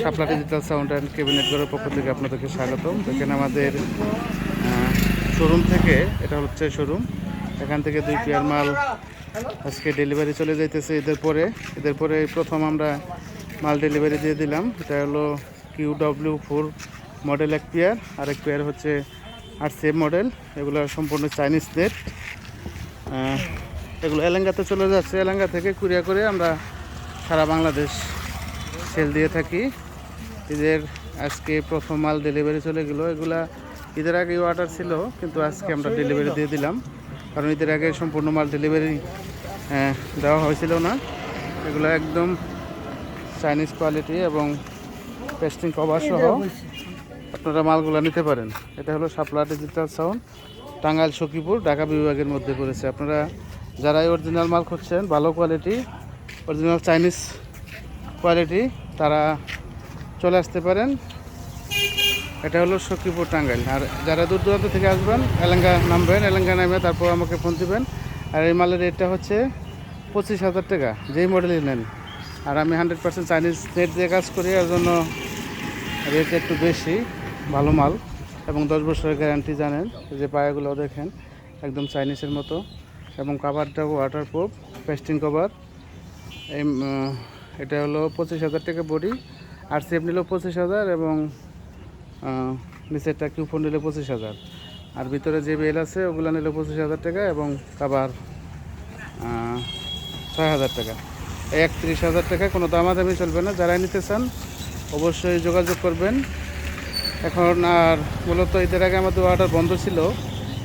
Shapla digital sound and cabinet ঘরের পক্ষ থেকে আপনাদেরকে স্বাগতম। দেখেন আমাদের শোরুম থেকে, এটা হচ্ছে শোরুম, এখান থেকে 2 পেয়ার মাল আজকে ডেলিভারি চলে যাইতেছে। ঈদের পরে প্রথম আমরা মাল ডেলিভারি দিয়ে দিলাম। এটা হলো QW4 মডেল এক পেয়ার, আর এক পেয়ার হচ্ছে RCF মডেল। এগুলো সম্পূর্ণ চাইনিজ নেট। এগুলো এলাঙ্গাতে চলে যাচ্ছে। এলাঙ্গা থেকে কুরিয়ার করে আমরা সারা বাংলাদেশ সেল দিয়ে থাকি। ঈদের আজকে প্রথম মাল ডেলিভারি চলে গেল। এগুলা ঈদের আগে অর্ডার ছিল, কিন্তু আজকে আমরা ডেলিভারি দিয়ে দিলাম, কারণ ঈদের আগে সম্পূর্ণ মাল ডেলিভারি দেওয়া হয়েছিল না। এগুলো একদম চাইনিজ কোয়ালিটি এবং পেস্টিং কভার সহ আপনারা মালগুলো নিতে পারেন। এটা হলো শাপলা ডিজিটাল সাউন্ড, টাঙ্গাইল, সখীপুর, ঢাকা বিভাগের মধ্যে পড়েছে। আপনারা যারা অরিজিনাল মাল খুঁজছেন, ভালো কোয়ালিটি, অরিজিনাল চাইনিজ কোয়ালিটি, তারা চলে আসতে পারেন। এটা হলো সখীপুর, টাঙ্গাইল। আর যারা দূর দূরান্ত থেকে আসবেন, এলাঙ্গা নামবেন, এলাঙ্গা নামে তারপর আমাকে ফোন দিবেন। আর এই মালের রেটটা হচ্ছে 25,000 টাকা, যেই মডেলই নেন। আর আমি 100% চাইনিজ নেট দিয়ে কাজ করি, এর জন্য রেট একটু বেশি। ভালো মাল এবং 10 বছরের গ্যারান্টি। জানেন যে পায়াগুলো দেখেন একদম চাইনিজের মতো, এবং কাভারটাও ওয়াটারপ্রুফ, পেস্টিং কভার। এটা হলো 25,000 টাকা বডি। RCF নিল 25,000 এবং নিচেরটা কিউফোন নিলে 25,000। আর ভিতরে যে বেল আছে ওগুলো নিলে 25,000 টাকা এবং কাভার 6,000 টাকা। 31,000 টাকা। কোনো দামাদামি চলবে না। যারাই নিতে চান অবশ্যই যোগাযোগ করবেন। এখন আর মূলত ঈদের আগে আমাদের অর্ডার বন্ধ ছিল,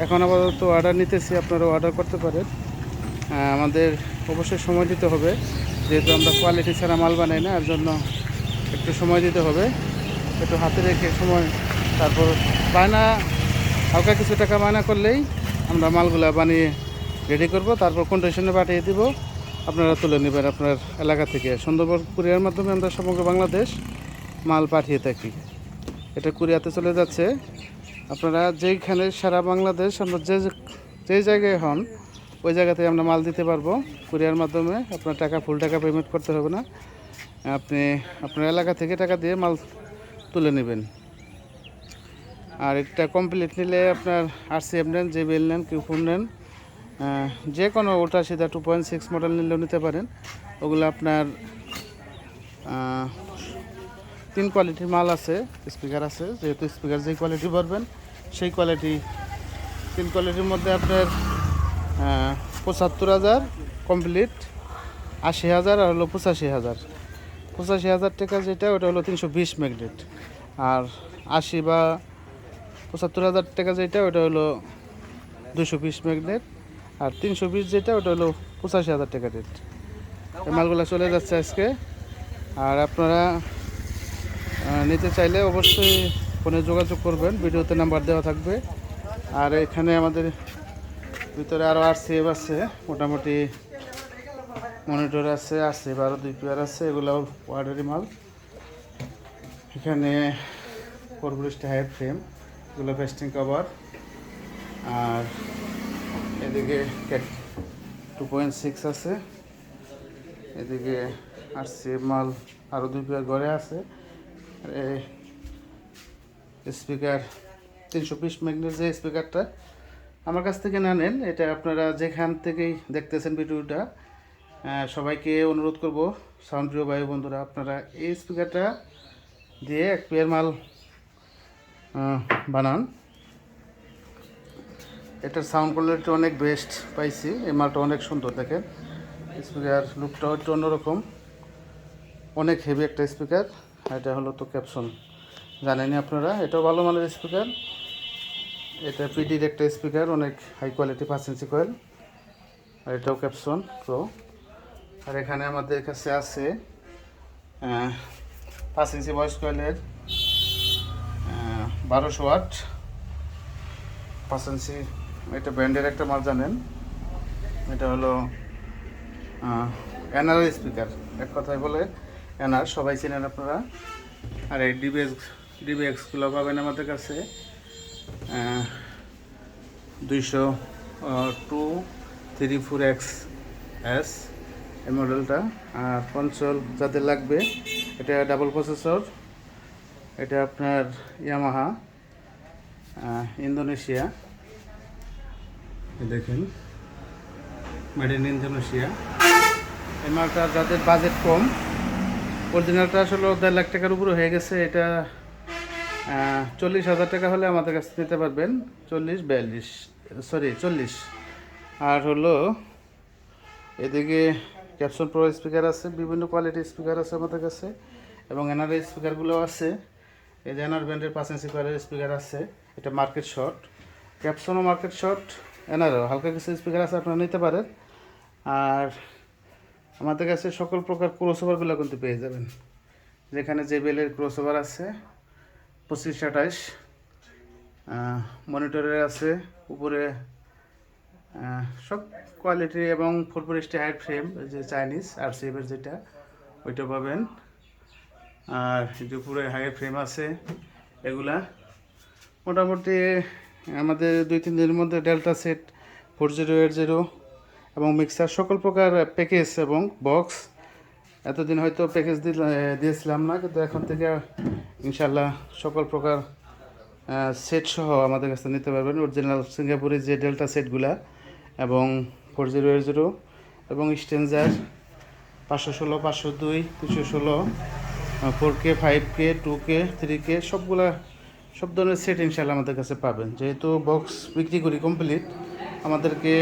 এখন আপাতত অর্ডার নিতেছি। আপনারা অর্ডার করতে পারেন। আমাদের অবশ্যই সময় দিতে হবে, যেহেতু আমরা কোয়ালিটি ছাড়া মাল বানাই না, এর জন্য একটু সময় দিতে হবে। একটু হাতে রেখে সময়, তারপর বায়না, হালকা কিছু টাকা বায়না করলেই আমরা মালগুলা বানিয়ে রেডি করব, তারপর কন্ডিশনে পাঠিয়ে দিব। আপনারা তুলে নেবেন আপনার এলাকা থেকে। সুন্দরবন কুরিয়ার মাধ্যমে আমরা সমগ্র বাংলাদেশ মাল পাঠিয়ে থাকি। এটা কুরিয়াতে চলে যাচ্ছে। আপনারা যেইখানে সারা বাংলাদেশ, আমরা যেই জায়গায় হন ওই জায়গাতে আমরা মাল দিতে পারবো কুরিয়ার মাধ্যমে। আপনার ফুল টাকা পেমেন্ট করতে হবে না। আপনি আপনার এলাকা থেকে টাকা দিয়ে মাল তুলে নেবেন। আর এটা কমপ্লিট নিলে আপনার RCF নেন, JBL নেন, কিউফোন নেন, যে কোনো ওটা সিধা 2.6 মডেল নিলেও নিতে পারেন। ওগুলো আপনার 3 কোয়ালিটির মাল আছে, স্পিকার আছে। যেহেতু স্পিকার যেই কোয়ালিটি পারবেন সেই কোয়ালিটি, 3 কোয়ালিটির মধ্যে আপনার 75,000 কমপ্লিট, 80,000 আর হলো 85,000। 85,000 টাকা যেটা, ওটা হলো 320 ম্যাগনেট। আর 80 বা 75,000 টাকা যেটা, ওটা হলো 220 ম্যাগনেট। আর 320 যেটা, ওটা হলো 85,000 টাকা রেট। এই মালগুলো চলে যাচ্ছে আজকে। আর আপনারা নিতে চাইলে অবশ্যই ফোনে যোগাযোগ করবেন, ভিডিওতে নাম্বার দেওয়া থাকবে। আর এখানে আমাদের ভিতরে আরও RCF আছে, মোটামুটি মনিটর আছে, RCF আরও 2 পেয়ার আছে। এগুলো অর্ডারি মাল। এখানে 4 হাই ফ্রেম, এগুলো পেস্টিং কভার। আর এদিকে 2.6 আছে। এদিকে RCF মাল আরও 2 পেয়ার ঘরে আছে। স্পিকার 320 ম্যাগনেট যে স্পিকারটা আমার কাছ থেকে না নেন, এটা আপনারা যেখান থেকেই দেখতেছেন ভিডিওটা, সবাইকে অনুরোধ করব, সাউন্ড প্রিয় ভাই বন্ধুরা, আপনারা এই স্পিকারটা দিয়ে এক পেয়ার মাল বানান। এটার সাউন্ড কোয়ালিটি অনেক বেস্ট পাইছি। এই মালটা অনেক সুন্দর। দেখেন স্পিকার লুকটাও একটু অন্যরকম, অনেক হেভি একটা স্পিকার। এটা হলো তো ক্যাপসন, জানেনই আপনারা, এটাও ভালো মানের স্পিকার। এটা পিডির একটা স্পিকার, অনেক হাই কোয়ালিটি, 5 ইঞ্চি কয়েল। আর এটাও ক্যাপসন প্রো। আর এখানে আমাদের কাছে আছে 5 ইঞ্চি ভয়েস কয়েলের 1200 ওয়াট 5 ইঞ্চি। এটা ব্র্যান্ডের একটা মাল, জানেন। এটা হলো এনআর স্পিকার, এক কথায় বলে এনআর, সবাই চেনেন আপনারা। আর এই ডিবিএক্সগুলো পাবেন আমাদের কাছে 234XS। এই মডেলটা। আর কনসোল যাদের লাগবে, এটা ডাবল প্রসেসর, এটা আপনার ইয়ামাহা ইন্দোনেশিয়া, দেখেন মেড ইন ইন্দোনেশিয়া। এই মালটা যাদের বাজেট কম, অরিজিনালটা আসলে 1.5 লাখ টাকার উপরে হয়ে গেছে, এটা 40,000 টাকা হলে আমাদের কাছে নিতে পারবেন। 40 আর হলো এদিকে ক্যাপসুল প্রো স্পিকার আছে, বিভিন্ন কোয়ালিটির স্পিকার আছে আমাদের কাছে, এবং এনআর স্পিকারগুলো আছে। এই যে এনআর ব্র্যান্ডের 5 ইঞ্চি স্পিকার আছে, এটা মার্কেট শট, ক্যাপসনও মার্কেট শট, এনআরও হালকা কিছু স্পিকার আছে, আপনারা নিতে পারেন। আর আমাদের কাছে সকল প্রকার ক্রসওভারগুলো কিন্তু পেয়ে যাবেন, যেখানে JBL-এর ক্রসওভার আছে 25-28, মনিটরের আছে উপরে সব কোয়ালিটি, এবং 440 হাইট ফ্রেম, যে চাইনিজ RCF-এর যেটা, ওইটা পাবেন। আর যে উপরে হাই ফ্রেম আছে, এগুলা মোটামুটি আমাদের 2-3 দিনের মধ্যে ডেল্টা সেট 4080 এবং মিক্সার সকল প্রকার প্যাকেজ এবং বক্স, এতদিন হয়তো প্যাকেজ দিয়েছিলাম না, কিন্তু এখন থেকে ইনশাল্লাহ সকল প্রকার সেট সহ আমাদের কাছে নিতে পারবেন। অরিজিনাল সিঙ্গাপুরি যে ডেল্টা সেটগুলা, এবং 4080, এবং stranger 516, 502, 316, 4K, 5K, 2K, 3K, সব ধরনের সেট ইনশাল্লাহ আমাদের কাছে পাবেন। যেহেতু বক্স বিক্রি করি কমপ্লিট, আমাদেরকে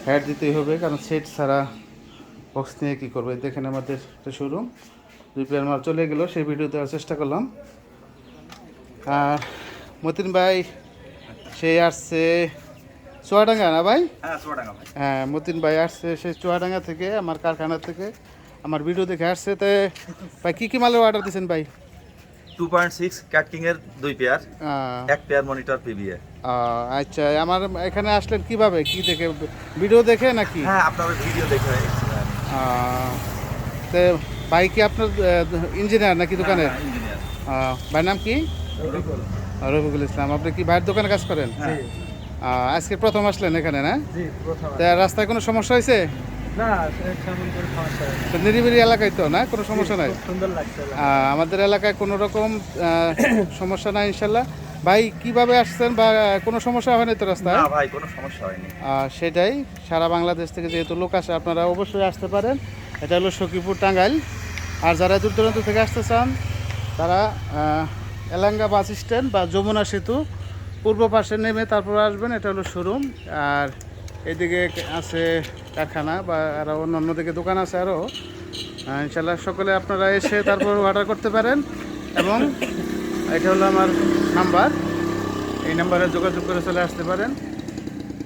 হ্যাড দিতেই হবে, কারণ সেট ছাড়া বক্স নিয়ে কী করবে। দেখেন আমাদের শোরুম, 2 পেয়ার মাল চলে গেল, সেই ভিডিও দেওয়ার চেষ্টা করলাম। আর মতিন ভাই সে আসছে চুয়াডাঙ্গা, না ভাই? হ্যাঁ, মতিন ভাই আসছে সেই চুয়াডাঙ্গা থেকে, আমার কারখানা থেকে, আমার ভিডিও দেখে আসছে। তো ভাই কী মালের অর্ডার দিয়েছেন ভাই? 2.6 ক্যাটকিং এর 2 পেয়ার, 1 পেয়ার মনিটর PVA। আচ্ছা, আমার এখানে আসলেন কিভাবে, কি দেখে, ভিডিও দেখে নাকি? হ্যাঁ, আপনার ভিডিও দেখে এসেছিলাম। তো ভাই কি আপনার ইঞ্জিনিয়ার নাকি দোকানের? ইঞ্জিনিয়ার। ভাইয়ের নাম কি? রফিকুল ইসলাম। আপনি কি ভাইয়ের দোকানে কাজ করেন? আজকে প্রথম আসলেন এখানে, না? তা রাস্তায় কোনো সমস্যা হয়েছে? না, তেমন কোনো সমস্যা নেই। নিরিবিলি এলাকায় তো, না কোনো সমস্যা নাই? সুন্দর লাগছে। আমাদের এলাকায় কোনো রকম সমস্যা নাই ইনশাল্লাহ। ভাই কিভাবে আসছেন, বা কোনো সমস্যা হয়নি তো রাস্তায়? না ভাই, কোনো সমস্যা হয়নি। সেটাই, সারা বাংলাদেশ থেকে যেহেতু লোক আসে, আপনারা অবশ্যই আসতে পারেন। এটা হলো সখীপুর, টাঙ্গাইল। আর যারা দূর দূরান্ত থেকে আসতে চান, তারা এলাঙ্গা বাস স্ট্যান্ড বা যমুনা সেতু পূর্ব পাশে নেমে তারপর আসবেন। এটা হলো শোরুম। আর এদিকে আছে কারখানা, বা আরও অন্য দিকে দোকান আছে আরও। ইনশাল্লাহ সকলে আপনারা এসে তারপর অর্ডার করতে পারেন। এবং এটা হলো আমার নাম্বার, এই নাম্বারে যোগাযোগ করে চলে আসতে পারেন।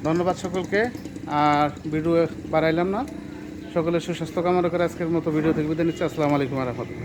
ধন্যবাদ সকলকে। আর ভিডিও বাড়াইলাম না, সকলের সুস্বাস্থ্য কামনা করে আজকের মতো ভিডিও থেকে বিদায় নিচ্ছি। আসসালামু আলাইকুম ওয়া রাহমাতুল্লাহ।